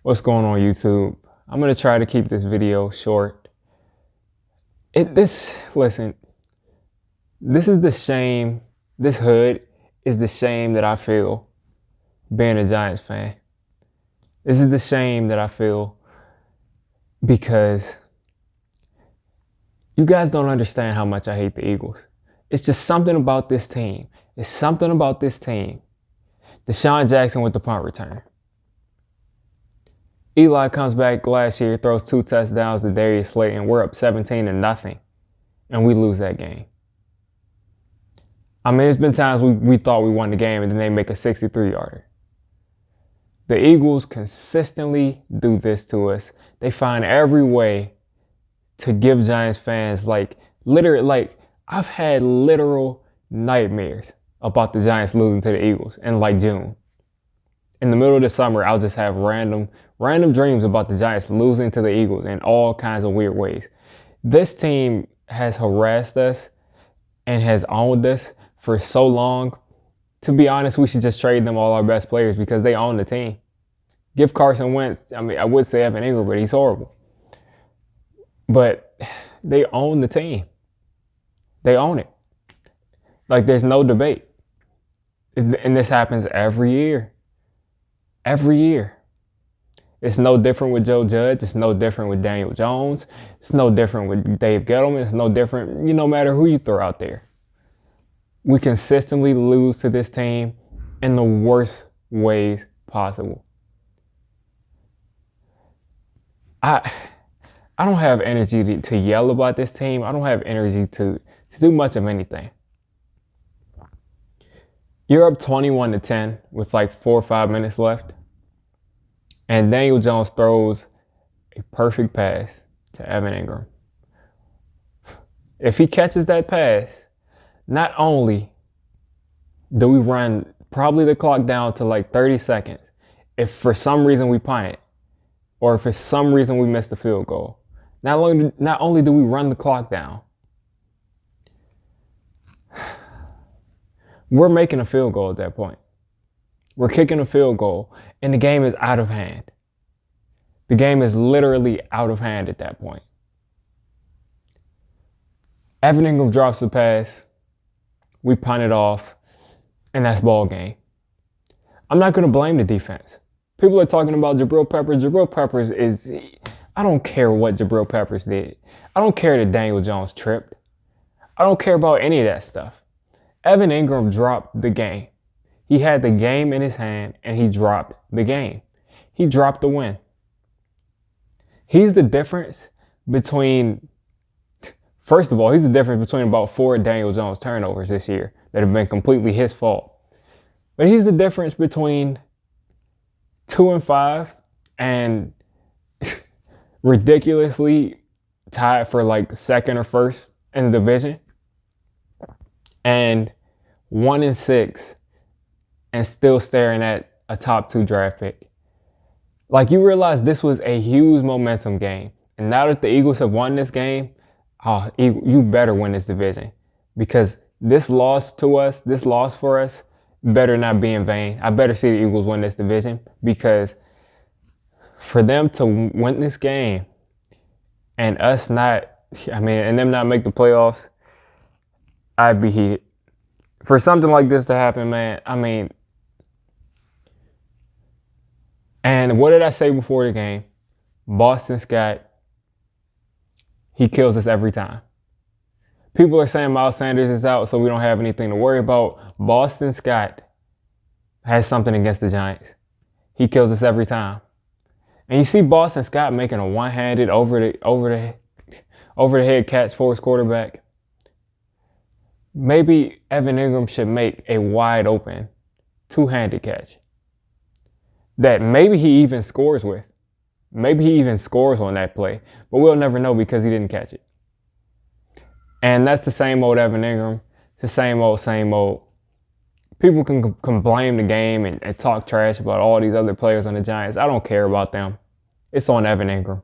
What's going on, YouTube? I'm gonna try to keep this video short. Listen, this is the shame. This hood is the shame that I feel being a Giants fan. This is the shame that I feel because you guys don't understand how much I hate the Eagles. It's just something about this team. It's something about this team. Deshaun Jackson with the punt return. Eli comes back last year, throws 2 touchdowns to Darius Slayton. We're up 17-0, and we lose that game. I mean, there's been times we thought we won the game, and then they make a 63-yarder. The Eagles consistently do this to us. They find every way to give Giants fans, I've had literal nightmares about the Giants losing to the Eagles in June. In the middle of the summer, I'll just have random dreams about the Giants losing to the Eagles in all kinds of weird ways. This team has harassed us and has owned us for so long. To be honest, we should just trade them all our best players because they own the team. Give Carson Wentz, I would say Evan Engram, but he's horrible. But they own the team. They own it. There's no debate. And this happens every year. Every year. It's no different with Joe Judge. It's no different with Daniel Jones. It's no different with Dave Gettleman. It's no different, no matter who you throw out there. We consistently lose to this team in the worst ways possible. I don't have energy to yell about this team. I don't have energy to do much of anything. You're up 21-10 with 4 or 5 minutes left. And Daniel Jones throws a perfect pass to Evan Engram. If he catches that pass, not only do we run probably the clock down to 30 seconds, if for some reason we punt it, or if for some reason we miss the field goal, not only do we run the clock down, we're making a field goal at that point. We're kicking a field goal, and the game is out of hand. The game is literally out of hand at that point. Evan Engram drops the pass. We punt it off, and that's ball game. I'm not going to blame the defense. People are talking about Jabril Peppers. Jabril Peppers I don't care what Jabril Peppers did. I don't care that Daniel Jones tripped. I don't care about any of that stuff. Evan Engram dropped the game. He had the game in his hand, and he dropped the game. He dropped the win. He's the difference between, first of all, he's the difference between about 4 Daniel Jones turnovers this year that have been completely his fault. But he's the difference between 2-5 and ridiculously tied for second or first in the division, and 1-6 and still staring at a top 2 draft pick. You realize this was a huge momentum game. And now that the Eagles have won this game, you better win this division. Because this loss for us, better not be in vain. I better see the Eagles win this division, because for them to win this game and us not, and them not make the playoffs, I'd be heated. For something like this to happen, man, and what did I say before the game? Boston Scott, he kills us every time. People are saying Miles Sanders is out, so we don't have anything to worry about. Boston Scott has something against the Giants. He kills us every time. And you see Boston Scott making a one-handed over the head catch for his quarterback. Maybe Evan Engram should make a wide open 2-handed catch that maybe he even scores with. Maybe he even scores on that play, but we'll never know because he didn't catch it. And that's the same old Evan Engram. It's the same old. People can blame the game and talk trash about all these other players on the Giants. I don't care about them. It's on Evan Engram.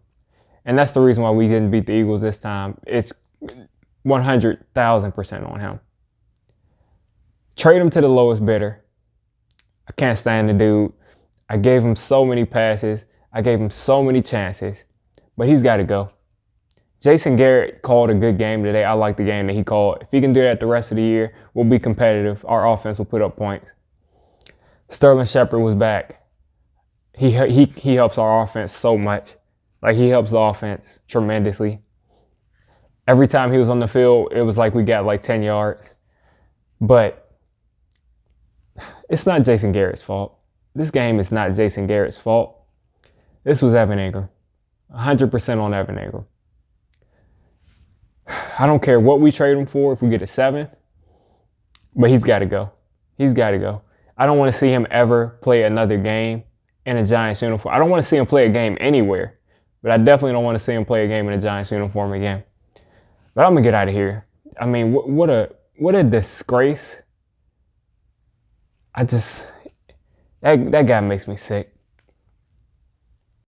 And that's the reason why we didn't beat the Eagles this time. It's 100,000% on him. Trade him to the lowest bidder. I can't stand the dude. I gave him so many passes. I gave him so many chances, but he's got to go. Jason Garrett called a good game today. I like the game that he called. If he can do that the rest of the year, we'll be competitive. Our offense will put up points. Sterling Shepard was back. He helps our offense so much. Like, he helps the offense tremendously. Every time he was on the field, it was like we got like 10 yards. But it's not Jason Garrett's fault. This game is not Jason Garrett's fault. This was Evan Engram. 100% on Evan Engram. I don't care what we trade him for if we get a 7th, but he's got to go. He's got to go. I don't want to see him ever play another game in a Giants uniform. I don't want to see him play a game anywhere, but I definitely don't want to see him play a game in a Giants uniform again. But I'm going to get out of here. I mean, what a disgrace. That guy makes me sick.